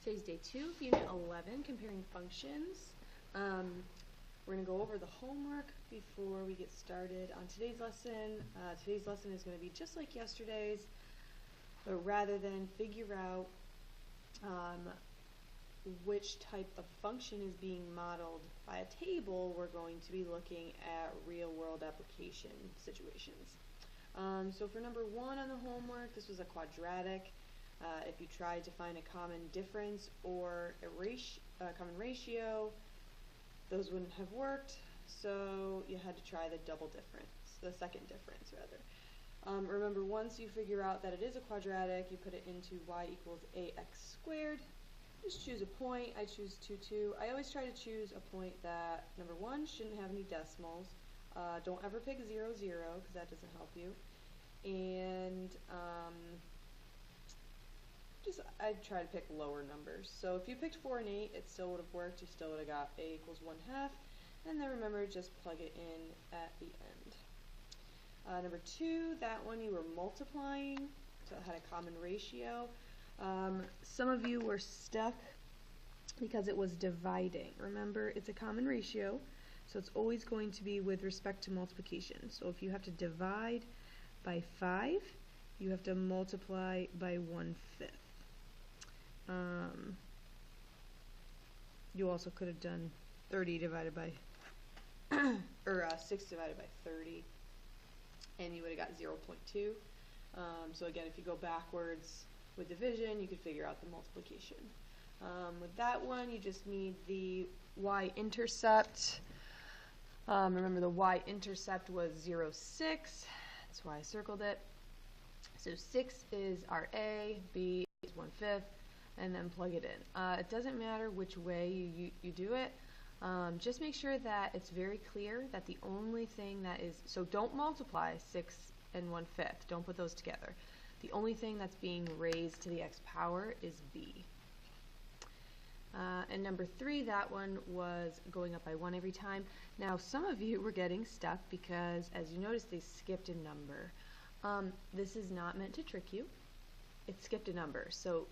Today's day 2 of Unit 11, comparing functions. We're going to go over the homework before we get started on today's lesson. Today's lesson is going to be just like yesterday's, but rather than figure out which type of function is being modeled by a table, we're going to be looking at real-world application situations. So for number 1 on the homework, this was a quadratic. If you tried to find a common difference or a common ratio, those wouldn't have worked, so you had to try the double difference, the second difference rather. Remember, once you figure out that it is a quadratic, you put it into y equals ax squared. Just choose a point. I choose 2, 2. I always try to choose a point that, number 1, shouldn't have any decimals. Don't ever pick 0, 0, because that doesn't help you. And I'd try to pick lower numbers. So if you picked 4 and 8, it still would have worked. You still would have got a equals 1/2. And then remember, just plug it in at the end. Number 2, that one you were multiplying, so it had a common ratio. Some of you were stuck because it was dividing. Remember, it's a common ratio, so it's always going to be with respect to multiplication. So if you have to divide by 5, you have to multiply by 1/5. You also could have done 30 divided by, or 6 divided by 30, and you would have got 0.2. So again, if you go backwards with division, you could figure out the multiplication. With that one, you just need the y-intercept. Remember, the y-intercept was 0, 6. That's why I circled it. So 6 is our a, b is 1/5, and then plug it in. It doesn't matter which way you do it. Just make sure that it's very clear that the only thing that is, so don't multiply 6 and 1/5. Don't put those together. The only thing that's being raised to the x power is b. And number 3, that one was going up by 1 every time. Now, some of you were getting stuck because, as you notice, they skipped a number. This is not meant to trick you. It skipped a number. So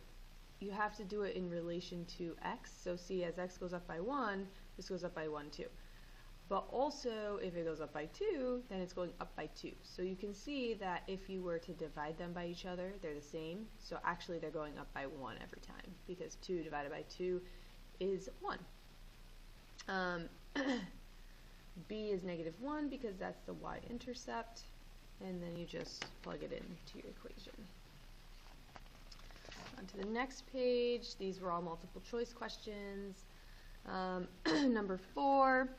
you have to do it in relation to x. So see, as x goes up by 1, this goes up by 1 too. But also, if it goes up by 2, then it's going up by 2. So you can see that if you were to divide them by each other, they're the same. So actually, they're going up by 1 every time, because 2 divided by 2 is 1. B is -1 because that's the y-intercept, and then you just plug it into your equation. On to the next page. These were all multiple choice questions. Number 4.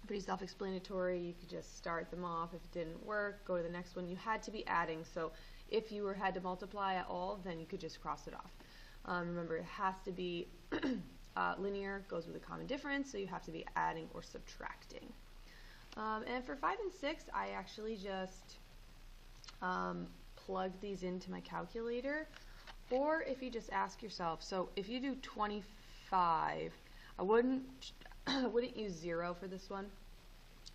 Pretty self-explanatory. You could just start them off. If it didn't work, go to the next one. You had to be adding, so if you had to multiply at all, then you could just cross it off. Remember, it has to be linear, goes with a common difference, so you have to be adding or subtracting. And for 5 and 6, I actually just plugged these into my calculator. Or if you just ask yourself, so if you do 25, I wouldn't use 0 for this one.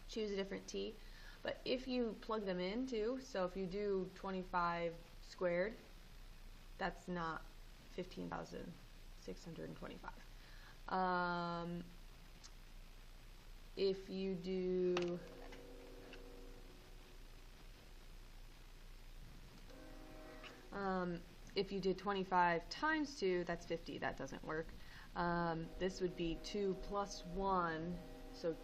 Choose a different t. But if you plug them in too, so if you do 25 squared, that's not 15,625. If you do if you did 25 times 2, that's 50. That doesn't work. This would be 2 plus 1, so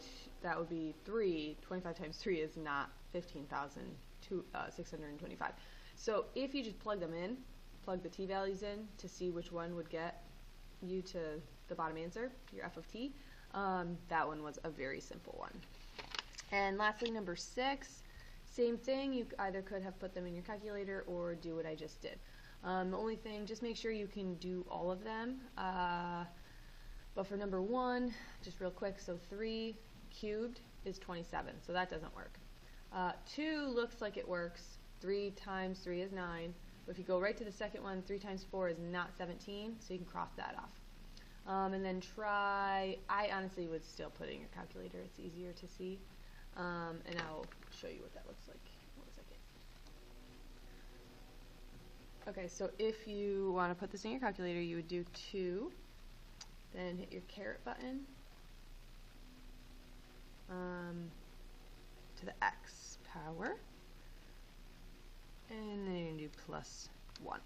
that would be 3. 25 times 3 is not 15,625. So if you just plug them in, plug the t values in to see which one would get you to the bottom answer, your f of t, that one was a very simple one. And lastly, number 6, same thing. You either could have put them in your calculator or do what I just did. The only thing, just make sure you can do all of them. But for number 1, just real quick, so 3 cubed is 27, so that doesn't work. 2 looks like it works. 3 times 3 is 9. But if you go right to the second one, 3 times 4 is not 17, so you can cross that off. And then try, I honestly would still put it in your calculator. It's easier to see. And I'll show you what that looks like. 1 second. Okay, so if you want to put this in your calculator, you would do 2, then hit your caret button to the x power, and then you're going to do plus 1.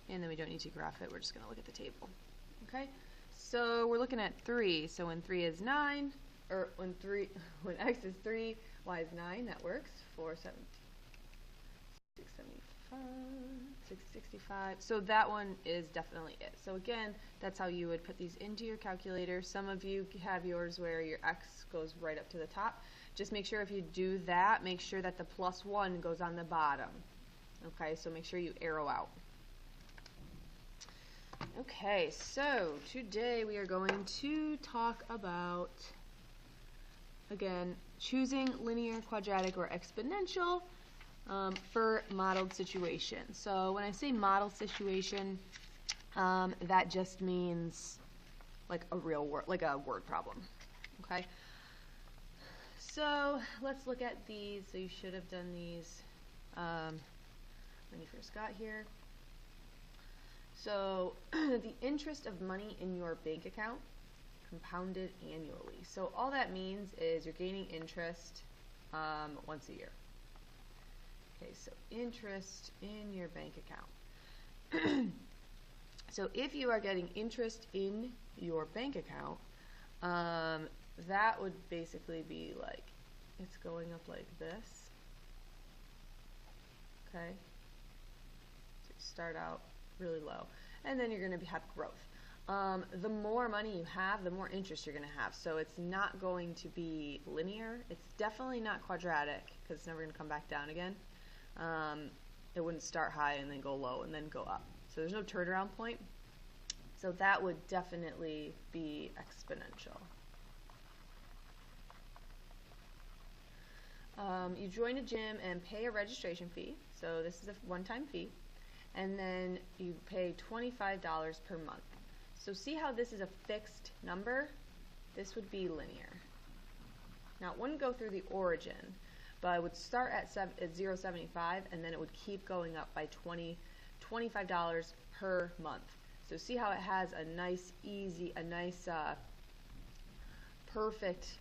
And then we don't need to graph it, we're just going to look at the table. Okay, so we're looking at 3, so when 3 is 9, or when x is 3, y is 9, that works. 4, 7, 675, 665. So that one is definitely it. So again, that's how you would put these into your calculator. Some of you have yours where your x goes right up to the top. Just make sure if you do that, make sure that the plus 1 goes on the bottom. Okay, so make sure you arrow out. Okay, so today we are going to talk about, again, choosing linear, quadratic, or exponential for modeled situation. So when I say modeled situation, that just means like a real word, like a word problem. Okay. So let's look at these. So you should have done these when you first got here. So the interest of money in your bank account compounded annually. So all that means is you're gaining interest once a year. Okay, so interest in your bank account. So if you are getting interest in your bank account, that would basically be like, it's going up like this. Okay, so you start out really low, and then you're going to have growth. The more money you have, the more interest you're going to have. So it's not going to be linear. It's definitely not quadratic, because it's never going to come back down again. It wouldn't start high and then go low and then go up. So there's no turnaround point. So that would definitely be exponential. You join a gym and pay a registration fee. So this is a one-time fee. And then you pay $25 per month. So see how this is a fixed number? This would be linear. Now it wouldn't go through the origin, but it would start at 0.75 and then it would keep going up by $25 per month. So see how it has a nice, perfect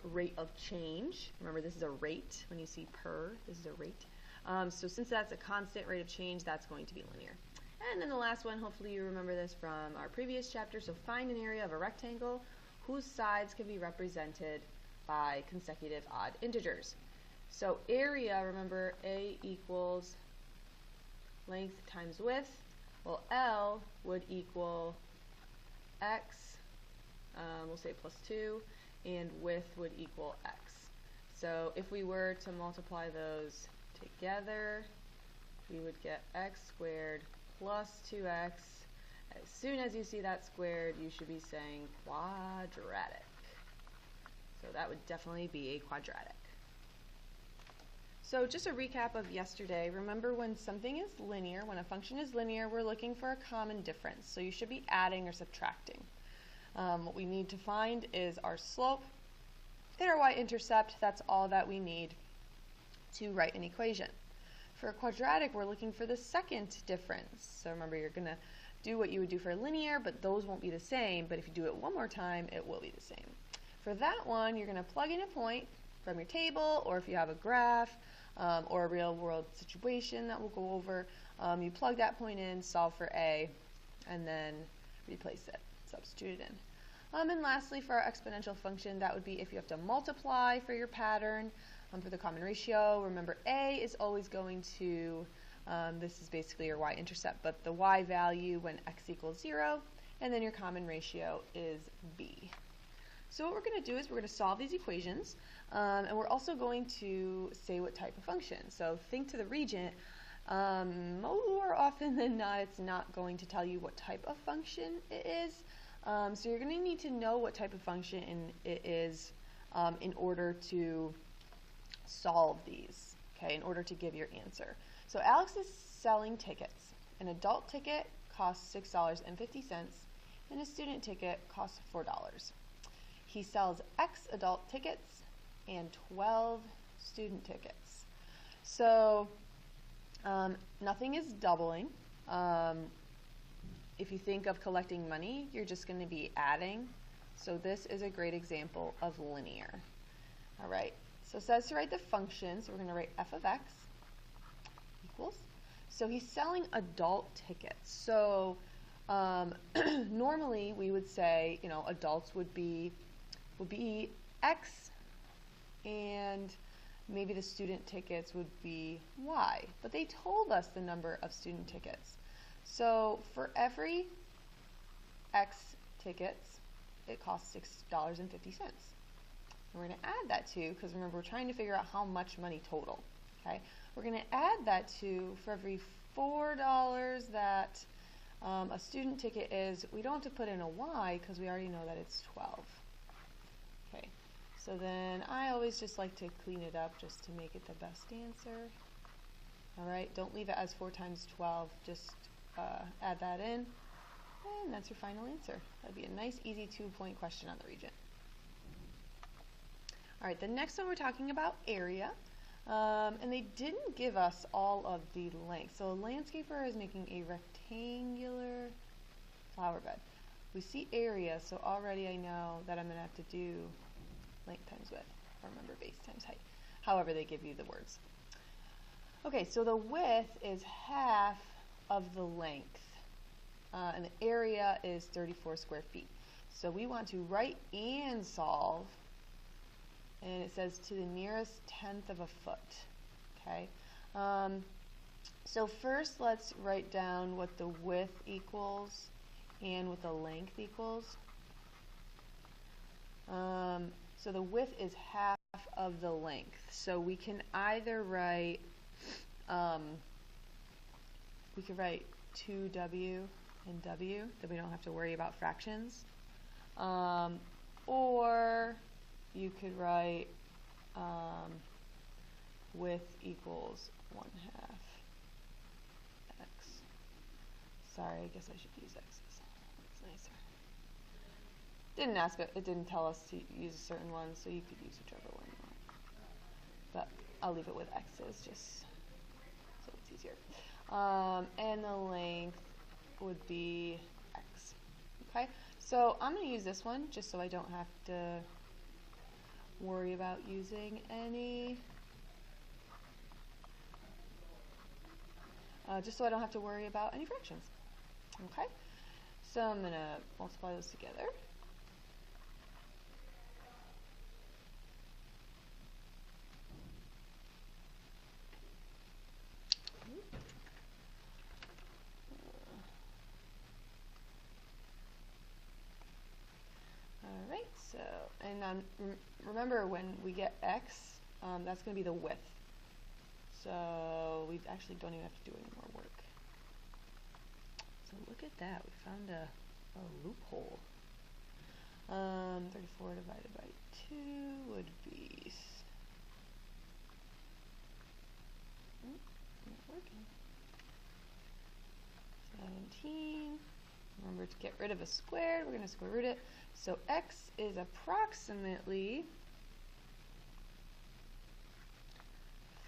rate of change. Remember, this is a rate. When you see per, this is a rate. So since that's a constant rate of change, that's going to be linear. And then the last one, hopefully you remember this from our previous chapter. So find an area of a rectangle whose sides can be represented by consecutive odd integers. So area, remember, A equals length times width. Well, L would equal x, we'll say plus 2, and width would equal x. So if we were to multiply those together, we would get x squared plus 2x. As soon as you see that squared, you should be saying quadratic. So that would definitely be a quadratic. So just a recap of yesterday, remember when something is linear, when a function is linear, we're looking for a common difference. So you should be adding or subtracting. What we need to find is our slope and our y-intercept. That's all that we need to write an equation. For a quadratic, we're looking for the second difference. So remember, you're going to do what you would do for a linear, but those won't be the same. But if you do it one more time, it will be the same. For that one, you're going to plug in a point from your table, or if you have a graph or a real-world situation that we'll go over, you plug that point in, solve for A, and then replace it, substitute it in. And lastly, for our exponential function, that would be if you have to multiply for your pattern, for the common ratio. Remember, A is always going to, this is basically your y-intercept, but the y value when x equals 0, and then your common ratio is B. So what we're going to do is we're going to solve these equations, and we're also going to say what type of function. So think to the region. More often than not, it's not going to tell you what type of function it is. So you're going to need to know what type of function it is in order to solve these, okay, in order to give your answer. So Alex is selling tickets. An adult ticket costs $6.50, and a student ticket costs $4. He sells X adult tickets and 12 student tickets. So Nothing is doubling. If you think of collecting money, you're just going to be adding. So this is a great example of linear. All right, so it says to write the function, so we're going to write f of x equals. So he's selling adult tickets. So normally we would say, you know, adults would be x, and maybe the student tickets would be y. But they told us the number of student tickets. So for every x tickets, it costs $6.50. And we're going to add that to, because remember, we're trying to figure out how much money total. Okay, we're going to add that to, for every $4 that a student ticket is, we don't have to put in a y because we already know that it's 12. Okay, so then I always just like to clean it up just to make it the best answer. All right, don't leave it as 4 times 12, just add that in, and that's your final answer. That'd be a nice, easy 2-point question on the region. All right, the next one we're talking about area, and they didn't give us all of the length. So a landscaper is making a rectangular flower bed. We see area, so already I know that I'm going to have to do length times width, or remember base times height. However, they give you the words. Okay, so the width is half of the length, and the area is 34 square feet. So we want to write and solve, and it says to the nearest tenth of a foot. Okay, so first let's write down what the width equals and what the length equals. So the width is half of the length. So we can either write, we could write 2w and w, that we don't have to worry about fractions. Or you could write width equals 1/2 x. Sorry, I guess I should use x's. It's nicer. Didn't ask it. It didn't tell us to use a certain one, so you could use whichever one you want. But I'll leave it with x's just so it's easier. And the length would be x. Okay, so I'm going to use this one just so I don't have to worry about using any. Just so I don't have to worry about any fractions. Okay, so I'm going to multiply those together. Alright, so, and remember when we get x, that's going to be the width. So we actually don't even have to do any more work. So look at that, we found a loophole. 34 divided by 2 would be, not working. 17. Remember, to get rid of a squared, we're going to square root it. So x is approximately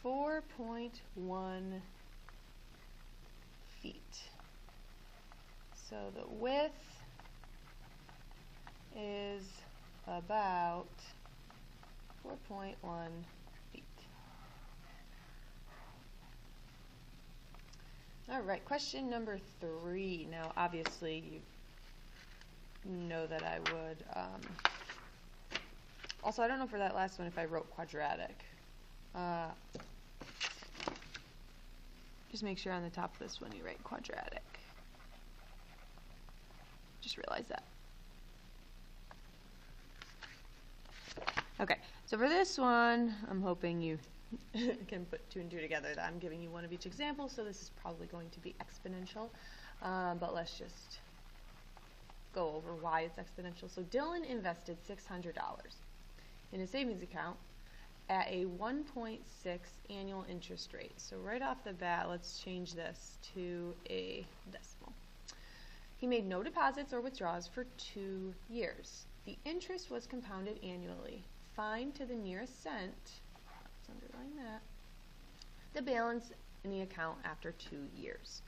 4.1 feet. So the width is about 4.1 feet. All right, question number 3. Now, obviously, you know that I would, also, I don't know for that last one if I wrote quadratic. Just make sure on the top of this one you write quadratic. Just realize that. Okay, so for this one, I'm hoping you can put 2 and 2 together. That I'm giving you one of each example, so this is probably going to be exponential. But let's just go over why it's exponential. So Dylan invested $600 in a savings account at a 1.6 annual interest rate. So right off the bat, let's change this to a decimal. He made no deposits or withdrawals for 2 years. The interest was compounded annually. Find to the nearest cent, let's underline that, the balance any account after 2 years.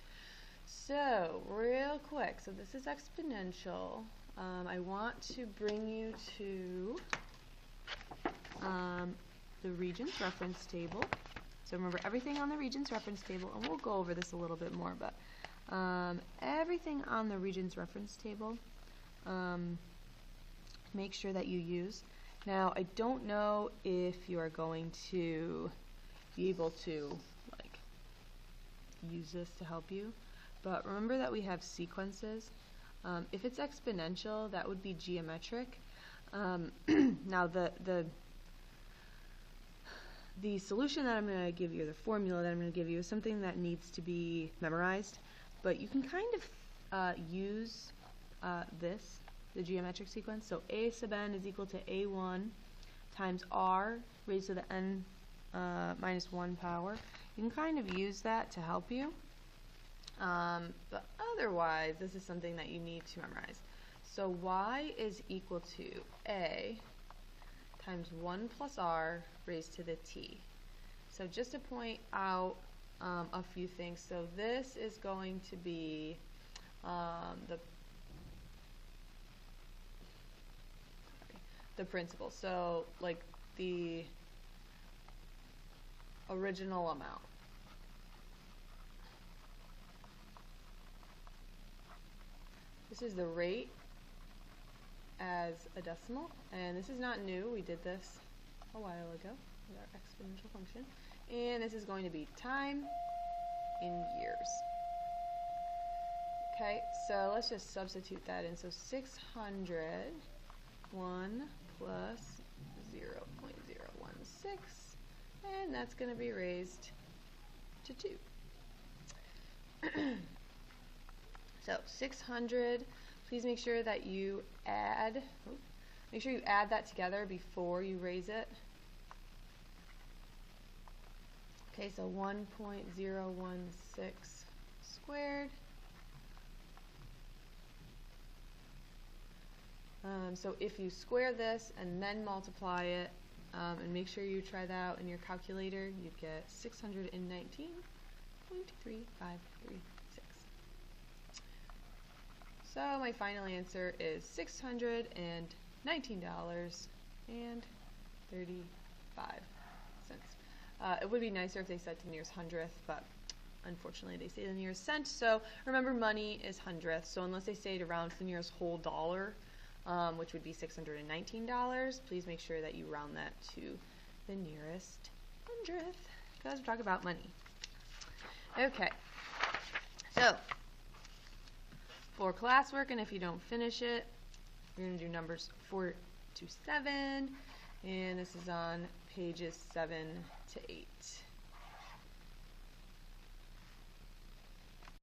So, real quick, so this is exponential. I want to bring you to the Regents reference table. So remember everything on the Regents reference table, and we'll go over this a little bit more, but everything on the Regents reference table, make sure that you use. Now, I don't know if you are going to be able to use this to help you, but remember that we have sequences. If it's exponential, that would be geometric. Now, the solution that I'm going to give you, the formula that I'm going to give you, is something that needs to be memorized, but you can kind of use the geometric sequence. So a sub n is equal to a1 times r raised to the n minus 1 power. You can kind of use that to help you, but otherwise this is something that you need to memorize. So y is equal to a times 1 plus r raised to the t. So just to point out a few things, so this is going to be the principal, so like the original amount. This is the rate as a decimal, and this is not new. We did this a while ago with our exponential function. And this is going to be time in years. Okay, so let's just substitute that in. So 600, 1 plus 0.016, and that's going to be raised to 2. So 600, please make sure that you add, that together before you raise it. Okay, so 1.016 squared. So if you square this and then multiply it, and make sure you try that out in your calculator, you get 619.3536. So my final answer is $619.35. It would be nicer if they said to the nearest hundredth, but unfortunately they say the nearest cent. So remember, money is hundredths, so unless they say to round to the nearest whole dollar, which would be $619, please make sure that you round that to the nearest hundredth, because we're talking about money. Okay, so for classwork, and if you don't finish it, you're going to do numbers 4 to 7, and this is on pages 7 to 8.